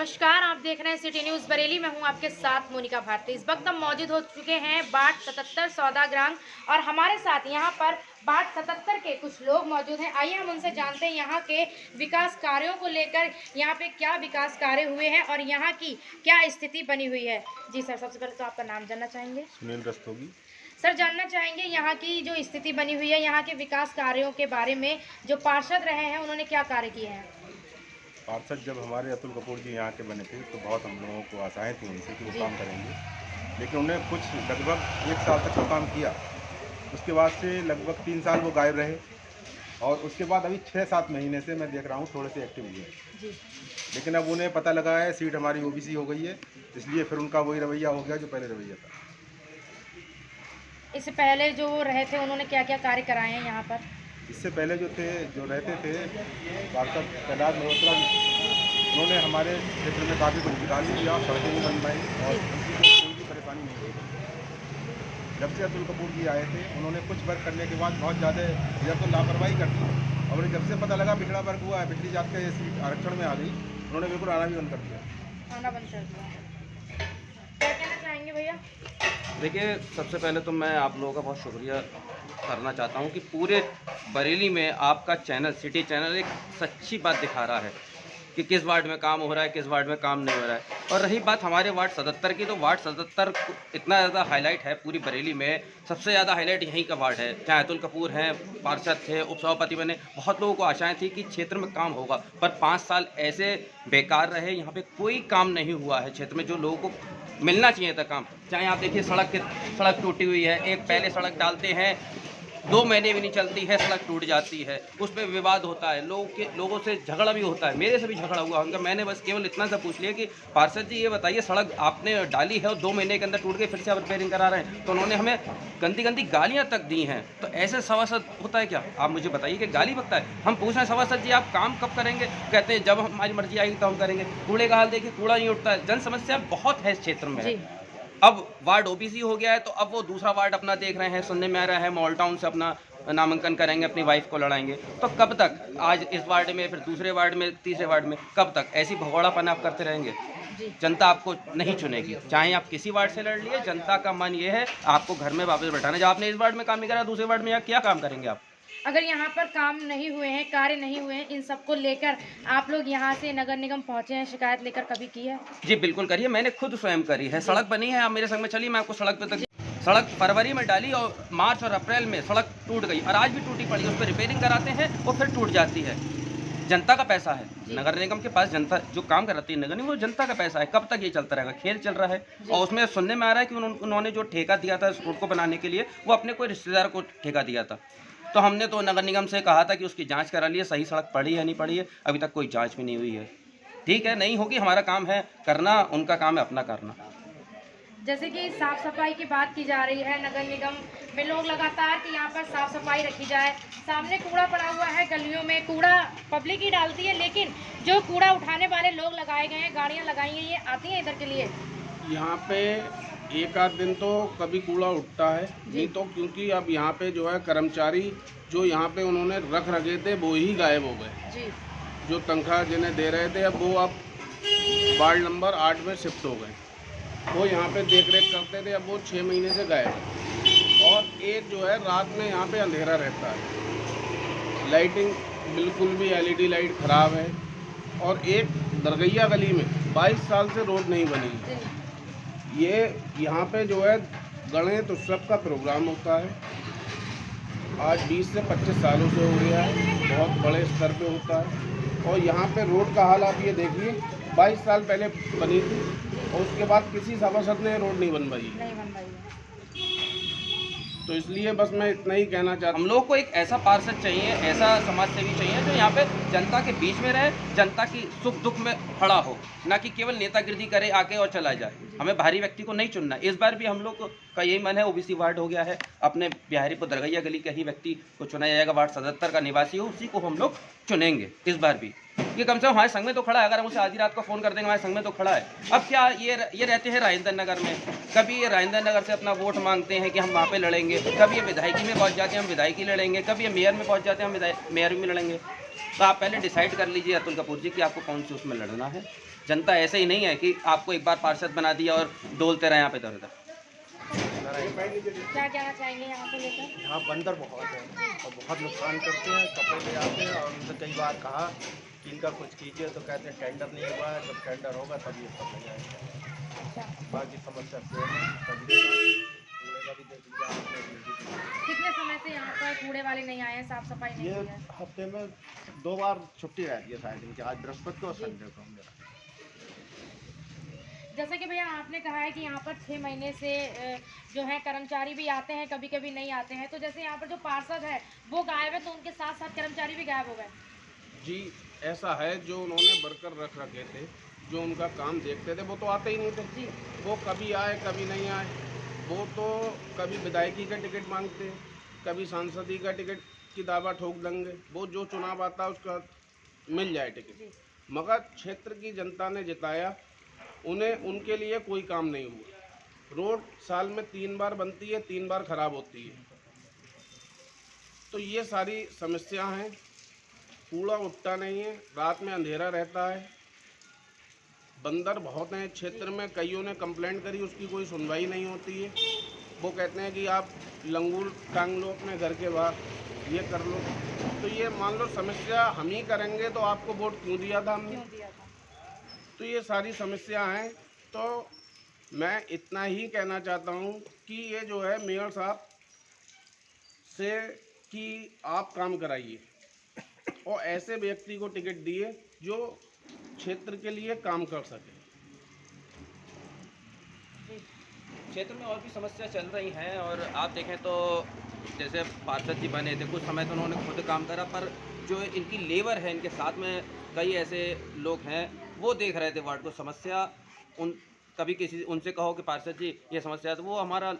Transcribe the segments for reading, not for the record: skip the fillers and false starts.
नमस्कार, आप देख रहे हैं सिटी न्यूज़ बरेली। मैं हूं आपके साथ मोनिका भारती। इस वक्त हम मौजूद हो चुके हैं वार्ड 77 सौदाग्राम और हमारे साथ यहां पर वार्ड 77 के कुछ लोग मौजूद हैं। आइए हम उनसे जानते हैं यहां के विकास कार्यों को लेकर, यहां पे क्या विकास कार्य हुए हैं और यहां की क्या स्थिति बनी हुई है। जी सर, सबसे पहले तो आपका नाम जानना चाहेंगे। सुनील रस्तोगी। सर, जानना चाहेंगे यहाँ की जो स्थिति बनी हुई है, यहाँ के विकास कार्यों के बारे में। जो पार्षद रहे हैं उन्होंने क्या कार्य किए हैं? पार्षद जब हमारे अतुल कपूर जी यहाँ के बने थे तो बहुत हम लोगों को आशाएं थी उनसे कि वो काम करेंगे, लेकिन उन्हें कुछ लगभग 1 साल तक वो काम किया। उसके बाद से लगभग 3 साल वो गायब रहे और उसके बाद अभी 6-7 महीने से मैं देख रहा हूँ थोड़े से एक्टिव हुए हैं। लेकिन अब उन्हें पता लगा है सीट हमारी ओबीसी हो गई है, इसलिए फिर उनका वही रवैया हो गया जो पहले रवैया था। इससे पहले जो रहे थे उन्होंने क्या क्या कार्य कराए हैं यहाँ पर? इससे पहले जो रहते थे पार्षद कैलाश मल्होत्रा जी, उन्होंने हमारे क्षेत्र में काफ़ी कुछ विकास किया, सड़कें भी बनवाई और कोई भी परेशानी नहीं हुई। जब से अतुल कपूर जी आए थे उन्होंने कुछ वर्क करने के बाद बहुत ज़्यादा या तो लापरवाही कर दी और जब से पता लगा पिछड़ा वर्ग हुआ है, पिछड़ी जात का ये सीट आरक्षण में आ गई, उन्होंने बिल्कुल आना भी बंद कर दिया। आना बंद कर दिया। क्या कहना चाहेंगे भैया? देखिए, सबसे पहले तो मैं आप लोगों का बहुत शुक्रिया करना चाहता हूं कि पूरे बरेली में आपका चैनल सिटी चैनल एक सच्ची बात दिखा रहा है कि किस वार्ड में काम हो रहा है, किस वार्ड में काम नहीं हो रहा है। और रही बात हमारे वार्ड 77 की, तो वार्ड 77 इतना ज़्यादा हाईलाइट है पूरी बरेली में, सबसे ज़्यादा हाईलाइट यहीं का वार्ड है। चाहे अतुल कपूर हैं, पार्षद थे, उपसभापति बने, बहुत लोगों को आशाएं थी कि क्षेत्र में काम होगा, पर 5 साल ऐसे बेकार रहे, यहाँ पे कोई काम नहीं हुआ है क्षेत्र में जो लोगों को मिलना चाहिए था काम। चाहे आप देखिए सड़क टूटी हुई है, एक पहले सड़क डालते हैं 2 महीने भी नहीं चलती है, सड़क टूट जाती है, उस पर विवाद होता है, लोगों से झगड़ा भी होता है। मेरे से भी झगड़ा हुआ उनका, मैंने बस केवल इतना सा पूछ लिया कि पार्षद जी ये बताइए, सड़क आपने डाली है और 2 महीने के अंदर टूट गई, फिर से आप रिपेयरिंग करा रहे हैं। तो उन्होंने हमें गंदी गंदी गालियाँ तक दी हैं। तो ऐसे सभासद होता है क्या? आप मुझे बताइए कि गाली बकता है। हम पूछ रहे हैं सभासद जी आप काम कब करेंगे? कहते हैं जब हमारी मर्जी आएगी तो हम करेंगे। कूड़े का हाल देखिए, कूड़ा नहीं उठता है। जन समस्या बहुत है इस क्षेत्र में। अब वार्ड ओबीसी हो गया है तो अब वो दूसरा वार्ड अपना देख रहे हैं, सुनने में आ रहा है मॉल टाउन से अपना नामांकन करेंगे, अपनी वाइफ को लड़ाएंगे। तो कब तक? आज इस वार्ड में, फिर दूसरे वार्ड में, तीसरे वार्ड में, कब तक ऐसी भगोड़ापन आप करते रहेंगे? जनता आपको नहीं चुनेगी, चाहे आप किसी वार्ड से लड़ लिए। जनता का मन ये है आपको घर में वापस बैठाना। जब आपने इस वार्ड में काम नहीं करा, दूसरे वार्ड में क्या काम करेंगे आप? अगर यहाँ पर काम नहीं हुए हैं, कार्य नहीं हुए हैं, इन सबको लेकर आप लोग यहाँ से नगर निगम पहुँचे हैं, शिकायत लेकर कभी की है? जी बिल्कुल करिए, मैंने खुद स्वयं करी है। सड़क बनी है, आप मेरे संग में चलिए, मैं आपको सड़क पे तक। सड़क फरवरी में डाली और मार्च और अप्रैल में सड़क टूट गई और आज भी टूटी पड़ी। उस पर रिपेयरिंग कराते हैं और फिर टूट जाती है। जनता का पैसा है, नगर निगम के पास जनता जो काम कराती है नगर निगम, वो जनता का पैसा है। कब तक ये चलता रहेगा? खेल चल रहा है। और उसमें सुनने में आ रहा है कि उन्होंने जो ठेका दिया था इस रोड को बनाने के लिए, वो अपने कोई रिश्तेदार को ठेका दिया था। तो हमने तो नगर निगम से कहा था कि उसकी जांच करा लिए, सही सड़क पड़ी है नहीं पड़ी है, अभी तक कोई जांच भी नहीं हुई है। ठीक है, नहीं होगी, हमारा काम है करना, उनका काम है अपना करना। जैसे कि साफ सफाई की बात की जा रही है, नगर निगम में लोग लगातार कि यहाँ पर साफ सफाई रखी जाए। सामने कूड़ा पड़ा हुआ है, गलियों में कूड़ा पब्लिक ही डालती है, लेकिन जो कूड़ा उठाने वाले लोग लगाए गए हैं, गाड़ियाँ लगाई हैं, ये आती हैं इधर के लिए। यहाँ पे एक आध दिन तो कभी कूड़ा उठता है, नहीं तो क्योंकि अब यहाँ पे जो है कर्मचारी जो यहाँ पे उन्होंने रख रखे थे वो ही गायब हो गए। जो तनख्वाह जिन्हें दे रहे थे, अब वो वार्ड नंबर 8 में शिफ्ट हो गए। वो यहाँ पे देख रेख करते थे, अब वो 6 महीने से गायब। और एक जो है रात में यहाँ पे अंधेरा रहता है, लाइटिंग बिल्कुल भी LED लाइट ख़राब है। और एक दरगैया गली में 22 साल से रोड नहीं बनी। ये यहाँ पे जो है गणेश उत्सव का प्रोग्राम होता है, आज 20 से 25 सालों से हो गया है, बहुत बड़े स्तर पे होता है। और यहाँ पे रोड का हाल आप ये देखिए, 22 साल पहले बनी थी और उसके बाद किसी सभासद ने रोड नहीं बनवाई। तो इसलिए बस मैं इतना ही कहना चाहता हूँ, हम लोग को एक ऐसा पार्षद चाहिए, ऐसा समाज सेवी चाहिए जो यहाँ पे जनता के बीच में रहे, जनता की सुख दुख में खड़ा हो, ना कि केवल नेतागिरी करे आके और चला जाए। हमें भारी व्यक्ति को नहीं चुनना। इस बार भी हम लोग का यही मन है, ओबीसी वार्ड हो गया है, अपने बिहारीपुर दरगैया गली का ही व्यक्ति को चुना जाएगा, वार्ड 77 का निवासी हो, उसी को हम लोग चुनेंगे इस बार भी। ये कम से कम हमारे संग में तो खड़ा है। अगर हम उसे आधी रात को फ़ोन कर देंगे, हमारे संग में तो खड़ा है। अब क्या ये रहते हैं राजेंद्र नगर में, कभी ये राजेंद्र नगर से अपना वोट मांगते हैं कि हम वहाँ पे लड़ेंगे, कभी ये विधायकी में पहुँच जाते हैं, हम विधायकी लड़ेंगे, कभी ये मेयर में पहुँच जाते हैं, हम मेयर में लड़ेंगे। तो आप पहले डिसाइड कर लीजिए अतुल कपूर जी कि आपको कौन सी उसमें लड़ना है। जनता ऐसे ही नहीं है कि आपको एक बार पार्षद बना दिया और डोलते रहे यहाँ पे इधर उधर। क्या कहना चाहेंगे यहाँ को लेकर? यहाँ बंदर बहुत हैं और बहुत नुकसान करते हैं, कपड़े ले आते हैं। और उनसे कई बार कहा कि इनका कुछ कीजिए तो कहते हैं टेंडर नहीं हुआ है, जब टेंडर होगा तब ये सब नहीं आएगा। बाकी समस्या से कूड़े का भी देख लिया आपने। कितने समय से यहाँ पर कूड़े वाले नहीं आए हैं, साफ सफाई नहीं ये हुई है? हफ्ते में 2 बार छुट्टी रहती है शायद इनकी, आज बृहस्पति को और संडे को मेरा। जैसे कि भैया आपने कहा है कि यहाँ पर 6 महीने से जो है कर्मचारी भी आते हैं, कभी कभी नहीं आते हैं, तो जैसे यहाँ पर जो पार्षद है वो गायब है, तो उनके साथ साथ कर्मचारी भी गायब हो गए? जी ऐसा है, जो उन्होंने वर्कर रख रखे थे, जो उनका काम देखते थे, वो तो आते ही नहीं थे जी। वो कभी आए कभी नहीं आए। वो तो कभी विधायकी का टिकट मांगते, कभी सांसदी का टिकट की दावा ठोक देंगे। वो जो चुनाव आता है उसका मिल जाए टिकट, मगर क्षेत्र की जनता ने जिताया उन्हें, उनके लिए कोई काम नहीं हुआ। रोड साल में 3 बार बनती है, 3 बार खराब होती है। तो ये सारी समस्या हैं। कूड़ा उठता नहीं है, रात में अंधेरा रहता है, बंदर बहुत हैं क्षेत्र में। कईयों ने कंप्लेंट करी, उसकी कोई सुनवाई नहीं होती है। वो कहते हैं कि आप लंगूर टांग लो अपने घर के बाहर, ये कर लो। तो ये मान लो समस्या हम ही करेंगे तो आपको वोट क्यों दिया था हमने? तो ये सारी समस्या हैं। तो मैं इतना ही कहना चाहता हूँ कि ये जो है मेयर साहब से कि आप काम कराइए और ऐसे व्यक्ति को टिकट दिए जो क्षेत्र के लिए काम कर सके। क्षेत्र में और भी समस्या चल रही हैं, और आप देखें तो जैसे पार्षद जी बने थे कुछ समय तो उन्होंने खुद काम करा, पर जो इनकी लेबर है, इनके साथ में कई ऐसे लोग हैं वो देख रहे थे वार्ड को समस्या। कभी किसी उनसे कहो कि पार्षद जी ये समस्या है, तो वो हमारा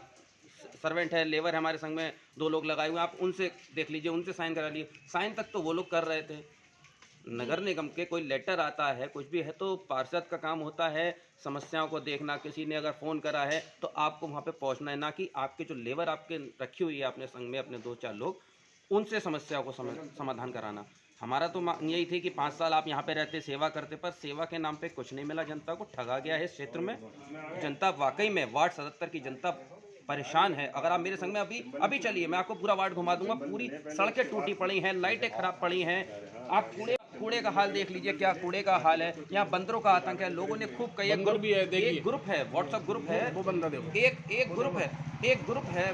सर्वेंट है, लेबर है, हमारे संग में 2 लोग लगाए हुए, आप उनसे देख लीजिए, उनसे साइन करा लिए। साइन तक तो वो लोग कर रहे थे। नगर निगम के कोई लेटर आता है, कुछ भी है, तो पार्षद का काम होता है समस्याओं को देखना। किसी ने अगर फ़ोन करा है तो आपको वहाँ पे पहुँचना है, ना कि आपके जो लेबर आपके रखी हुई है अपने संग में, अपने 2-4 लोग, उनसे समस्याओं को समाधान कराना। हमारा तो यही थी कि 5 साल आप यहाँ पे रहते, सेवा करते, पर सेवा के नाम पे कुछ नहीं मिला। जनता को ठगा गया है इस क्षेत्र में। जनता वाकई में वार्ड 77 की जनता परेशान है। अगर आप मेरे संग में अभी चलिए, मैं आपको पूरा वार्ड घुमा दूंगा। पूरी सड़कें टूटी पड़ी हैं, लाइटें खराब पड़ी हैं। आप कूड़े का हाल देख लीजिए, क्या कूड़े का हाल है। यहाँ बंदरों का आतंक है। लोगों ने खूब कई बंदर भी है, देखिए। एक ग्रुप है, व्हाट्सएप ग्रुप है, वो बंदा देखो, एक ग्रुप है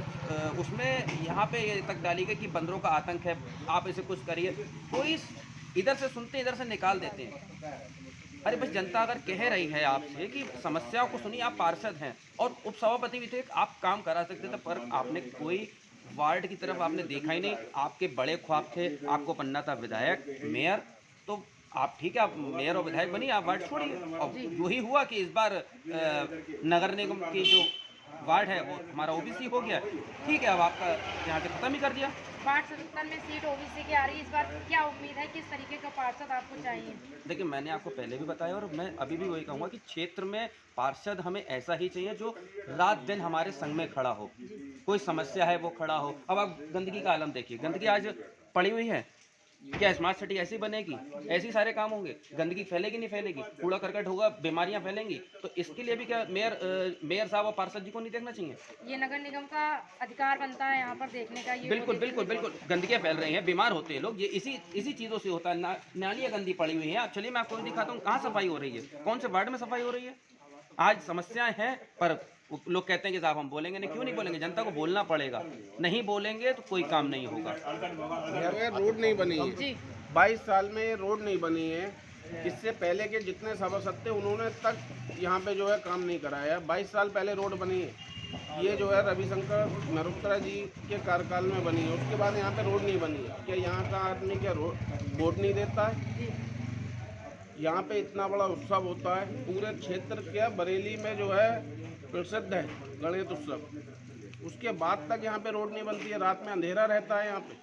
उसमें यहाँ पे ये तक डाली गई कि बंदरों का आतंक है, आप इसे कुछ करिए। कोई इधर से सुनते इधर से निकाल देते हैं। अरे बस जनता अगर कह रही है आपसे कि समस्याओं को सुनिए, आप पार्षद हैं और उपसभापति भी थे, आप काम करा सकते थे, पर आपने कोई वार्ड की तरफ आपने देखा ही नहीं। आपके बड़े ख्वाब थे, आपको बनना था विधायक, मेयर, तो आप ठीक है, आप मेयर और विधायक बनिए, आप वार्ड छोड़िए। और वही हुआ कि इस बार नगर निगम की जो वार्ड है वो हमारा ओबीसी हो गया। ठीक है, अब आपका यहाँ से खत्म ही कर दिया। वार्ड 77 में सीट ओबीसी की आ रही है इस बार, क्या उम्मीद है, किस तरीके का पार्षद आपको चाहिए? देखिए, मैंने आपको पहले भी बताया और मैं अभी भी वही कहूँगा कि क्षेत्र में पार्षद हमें ऐसा ही चाहिए जो रात दिन हमारे संग में खड़ा हो। कोई समस्या है वो खड़ा हो। अब आप गंदगी का आलम देखिए, गंदगी आज पड़ी हुई है। क्या स्मार्ट सिटी ऐसी बनेगी? ऐसे सारे काम होंगे, गंदगी फैलेगी नहीं फैलेगी, कूड़ा करकट होगा, बीमारियां फैलेंगी। तो इसके लिए भी क्या मेयर साहब और पार्षद जी को नहीं देखना चाहिए? ये नगर निगम का अधिकार बनता है यहाँ पर देखने का। ये बिल्कुल बिल्कुल बिल्कुल, गंदगियाँ फैल रही हैं, बीमार होते हैं लोग, ये इसी चीज़ों से होता है। नालियाँ गंदी पड़ी हुई हैं। आप चलिए, मैं आपको दिखाता हूँ कहाँ सफाई हो रही है, कौन से वार्ड में सफाई हो रही है। आज समस्याएं हैं, पर लोग कहते हैं कि साहब हम बोलेंगे नहीं। क्यों नहीं बोलेंगे? जनता को बोलना पड़ेगा। नहीं बोलेंगे तो कोई काम नहीं होगा। रोड नहीं बनी है 22 साल में, ये रोड नहीं बनी है। इससे पहले के जितने सभासद थे उन्होंने तक यहाँ पे जो है काम नहीं कराया। 22 साल पहले रोड बनी है। ये जो है रविशंकर मल्होत्रा जी के कार्यकाल में बनी है। उसके बाद यहाँ पे रोड नहीं बनी है। क्या यहाँ का आदमी क्या वोट नहीं देता है? यहाँ पे इतना बड़ा उत्सव होता है, पूरे क्षेत्र के बरेली में जो है प्रसिद्ध है गणेश उत्सव। उसके बाद तक यहाँ पे रोड नहीं बनती है, रात में अंधेरा रहता है यहाँ पे।